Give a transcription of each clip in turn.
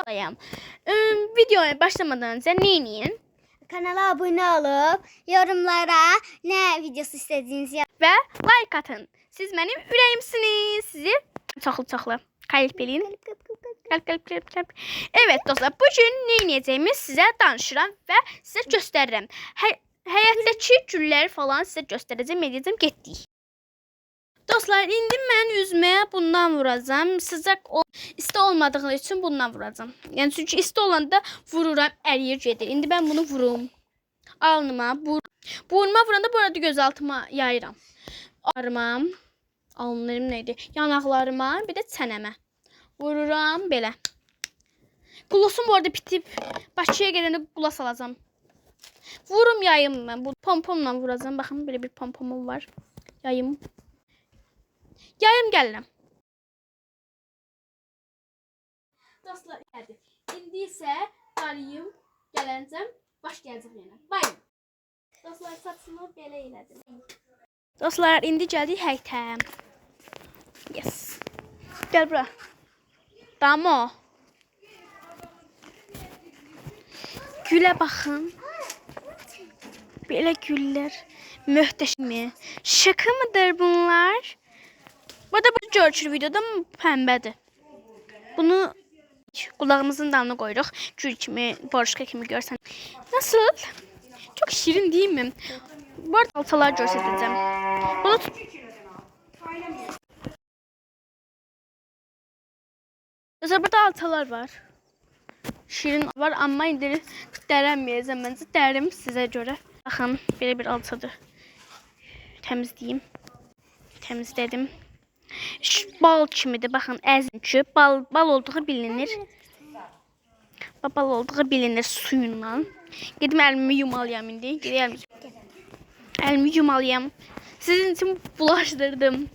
Dostlarım, videoya başlamadan önce ne edin? Kanala abone olup yorumlara ne videosu istediğinizi Ve like atın. Siz benim ürəyimsiniz. Sizi çoxlu kalp eləyin. Kalp. Evet dostlar, bugün ne edeceğimiz size danışıram ve size gösteririm. Həyatdakı gülləri falan size göstereceğim. Edeceğim, getdik. Dostlar, indi mən üzməyə bundan vuracağım. Sıcaq isti olmadığı için bundan vuracağım. Yani çünkü isti olanda vururam, əriyir gedir. İndi ben bunu vurum. Alnıma, burnuma vuranda bu arada gözaltıma yayıram. Armam, alnlarım neydi? Yanaqlarıma, bir de çənəmə. Vururam belə. Qulosum bu arada bitib. Bakıya gələndə qulas alacağım. Vurum, yayım mən. Bu pompomla vuracağım. Baxın, belə bir pompomum var. Yayım. Yayım gəlirəm. Dostlar, gəldi. İndi isə darıyım, gələncəm, başlayacaq yenə. Bayım. Dostlar, saçımı belə elədim. Dostlar, indi gəldik həyətə. Yes. Gəl bura. Damo. Gülə baxın. Belə güllər. Möhtəşəm. Şaka mıdır bunlar? Burada bu görüşür videoda pəmbədir. Bunu kulağımızın dalına koyuyoruz. Gül kimi, boruşka kimi görsen. Nasıl? Çok şirin değil mi? Bu arada altalar göstereceğim. Bunu mesela burada altalar var. Şirin var ama indiri dərənməyəcəm. Məncə dərim sizə görə. Baxın, belə bir altadır. Təmizləyim. Təmizlədim. Bal kimidir. Baxın, əzimçi. Bal olduğu bilinir. Bal olduğu bilinir suyunla. Gedim əlimi yumalıyam indi. Əlimi yumalıyam. Sizin için bulaşdırdım.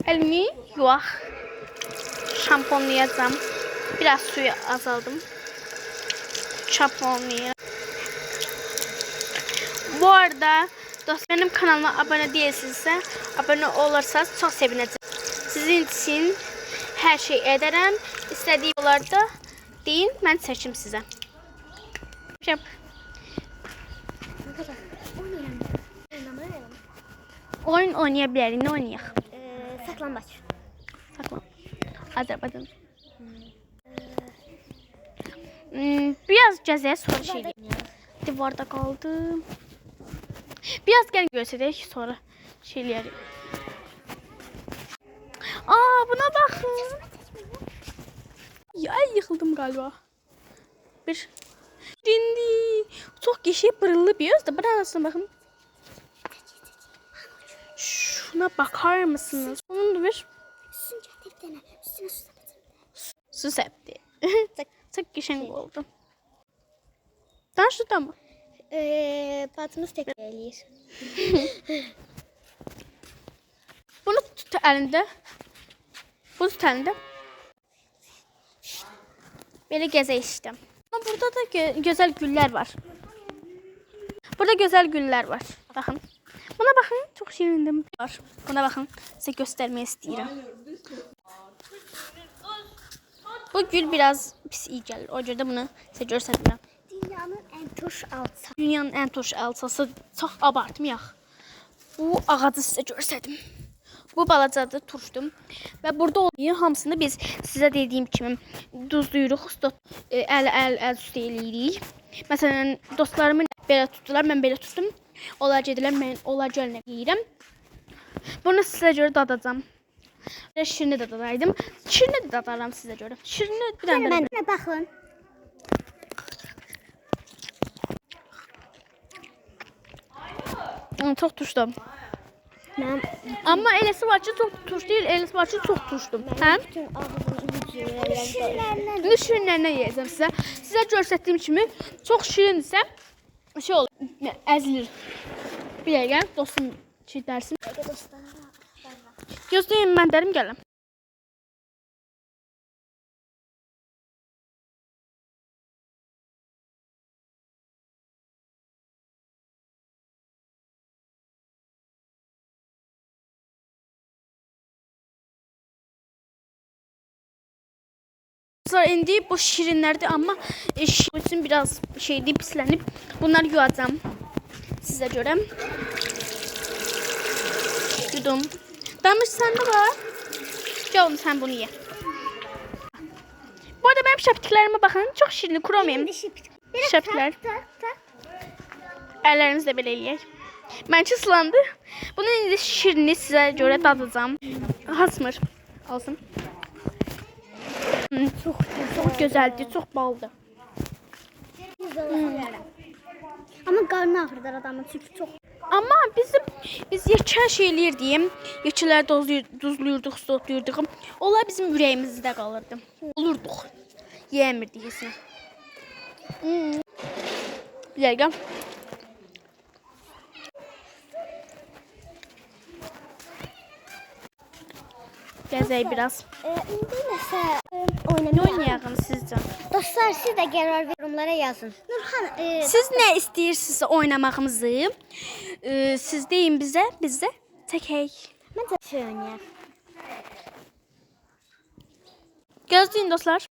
Əlimi yuvaq. Şamponlayacağım. Biraz suyu azaldım. Şamponlayacağım. Bu arada dostlar, benim kanalıma abone değilsinizsə, abone olursanız çok sevinəcəm. Sizin için her şey ederim. İstediği yollarda deyin, ben seçim size. Oyun oynayabiliriz. Ne oynayaq? saklambaç. Saklan. Azərbaycan. Biraz gəzək, sonra şey divarda qaldı. Biraz gel göstereyim, sonra şeyleri. Buna bakın. Ya yıkıldım galiba. Bir dindi. Çok kişi pırıllı bir yüz de burasına bakın. Şuna bakar mısınız? Onun da bir su septi. Çok güzel oldu. Daha şurada mı? Patımız tekrar eləyir. Bunu tut elinde. Bunu tut elinde. Böyle gəzək işte. Ama burada da güzel güller var. Burada güzel güller var. Bakın. Buna bakın. Çok şirindim. Var. Buna bakın. Size göstermeyi istedim. Bu gül biraz pis iyi gelir. O yüzden bunu size göstereceğim. Dünyanın en tuş altı. Dünyanın en tuş altası. Çok abartmayaq. Bu ağacı size gösterdim. Bu balacadır, turşdum. Ve burada olayı hamısını biz size dediğim kimi duzluyuruq, əl üstə eləyirik. Məsələn, dostlarımın belə tutdular, mən belə tutdum. Onlar gedirlər, mən onlar gölünə yeyirəm. Bunu sizə görə dadacağım. Şirini də dadaydım. Şirini də dadaram sizə görə. Şirini bir dənə. Mənə baxın. Çok turşdum. Ama eləsi var ki, çox turş deyil, eləsi var ki, çox turşdum. Hə? Şirinlərlə yeyəcəm sizə. Sizə göstərdiyim kimi çox şirindirsə, şey olur, əzilir. Bir dəqiqə, dostum dərsin. Gözləyin, mən dərim gələm. Dostlar indi bu şirinlerdi amma için biraz şeydi pislenip bunları yuyacağım size göre. Yudum. Damış sende var. Gel oğlum sen bunu ye. Bu arada benim şaptiklerime bakın. Çok şirin. Kuromiyim. Şaptikler. Ellerimizle belə eləyək. Məncə ıslandı. Bunun indi şirini sizə görə dadacağım. Hasmır. Alsın. Çok gözəldir. Çok baldır. Ama qarnı ağrıdır adamın çünkü çok. Amma biz yekə şey eləyirdik. Yekələr duzluyurduq, soğutuyurduq. Onlar bizim ürəyimizdə qalırdı. Olurduq. Yemirdik heç nə. Bir dəqiqə. Gəzək biraz. İndi nəsə Ne oynayalım sizce? Dostlar siz de qərar yorumlara yazın. Nurhan Siz nə istəyirsinizsə oynamağımızı siz deyin bizə, biz də çəkək. məncə şey oynayaq. Gözləyin dostlar.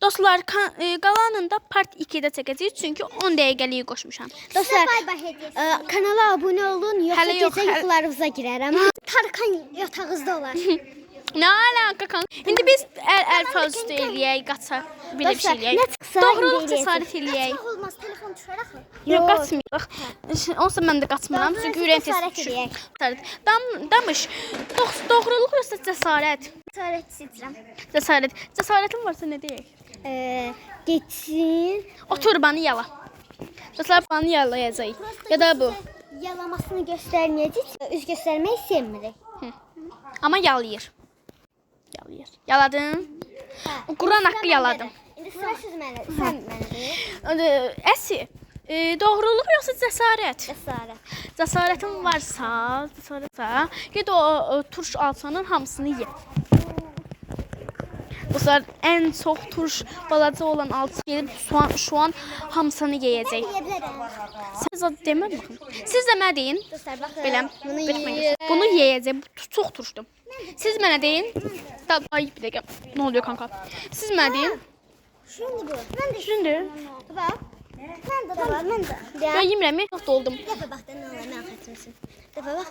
Dostlar qalanında part 2-də çəkəcəyik çünki 10 dəqiqəliyi qoşmuşam. Dostlar kanala abunə olun yoxsa Hələ yox, gecə yuxularınıza girərəm. Tarkan yatağınızda olar. Nə alaka kan? İndi biz əlfabet eləyək, qaça belə bir şey eləyək. nə çıxsa Doğruluq indi cəsarət eləyək. Qaçmaq olmaz, telefon düşər axı. Yox, qaçmayaq. Onsa mən də qaçmıram çünki ürəyim cəsarət tez eləyək. düşür. Damış. Doğruluq yoxsa cəsarət? Cəsarət istəyirəm. Cəsarət. Cəsarətin varsa nə deyək? Geçsin. Otur banı yala. Dostlar banı yalayacağıq. Ya da bu. Yalamasını göstərməyəcək. Üz göstərməyi sevmirik. Amma yalayır. Yalayır. Yaladım. Quran haqqı yaladım. İndi sıra siz mənə. Sən mənə. Əsi. Doğruluq yoxsa cəsarət? Cəsarət. Cəsarətin varsa, get o turş alçanın hamısını ye. Dostlar en çox turş balaca olan alçı gelib şu an hamısını yeyəcək. Yeyə bilərəm. Siz zad demədim baxın. Siz də mənə deyin. Dostlar baxın. Belə Bunu bitməyin. yeyir. Bunu yeyəcək. Bu çox turşdur. Siz mənə deyin. Ay bir dəqiqə. Nə oluyor kanka? Siz mənə deyin. Şimdi bu. Mən də Şimdi bax. Mən də var, mən də. ben yemirəm, çox doldum. Dəfə bax da nə olar, mən xətrimsin. Dəfə bax.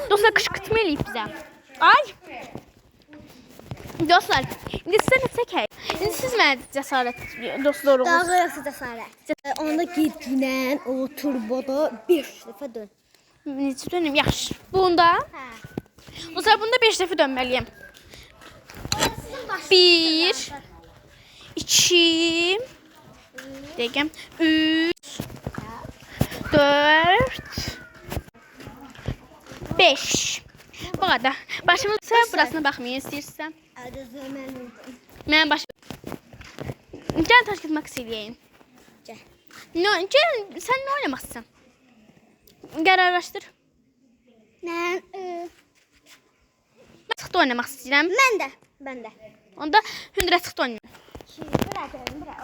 Dostlar qışqırtma eləyib bizə. Ay. Dostlar, indi sizə nə çəkək? İndi siz mənə cəsarət dostlarınız. Daha yoxsa cəsarət. Onda gedginə o turboda 5 dəfə dön. Necə dönüm? Yaxşı. Bunda? Hə. Dostlar, bunda 5 dəfə dönməliyəm. 1 2 dəqiqə 3 4 5 Bu kadar. Başımızsa burasına baxmayın istəyirsən. Adı zəmən. Mən başım. Gəl taş getmək istəyirəm. Gəl. Gəl, sən nə oynamaq istəyirsən? Qərarlaşdır. Mən Çıxda oynamaq istəyirəm. mən də. Mən də. Onda hündürə çıxda oynayırıq. Bura gəlin, bura.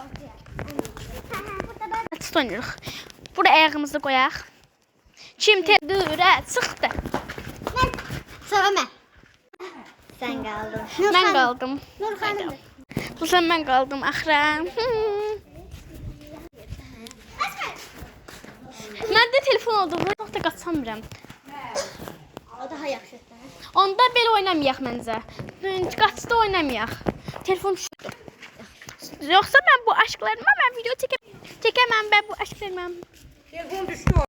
Burada da Çıxda oynayırıq. Bura ayağımızı qoyaq. Kim hündürə çıxdı? sonra mən. Sən qaldın. Mən qaldım. Nurxanım. Bu sən mən qaldım axıra. Məndə telefon olduğunu çox da qaçamıram. O daha yaxşı. Onda belə oynamayaq məncə. Qaçda oynamayaq. Telefon düşdü. Yoxsa mən bu aşklarıma mən video çəkəməm ben bu aşklarıma. Telefon düştü.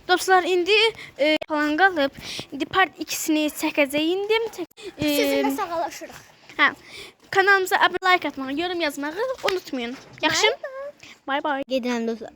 Dostlar indi falan qalıb. İndi part 2-sini çəkəcəyəm. Sizinlə sağalaşırıq. Hə. Kanalımıza abunə like atmağı, yorum yazmağı unutmayın. Yaxşı? Bye bye. Gedirəm dostlar.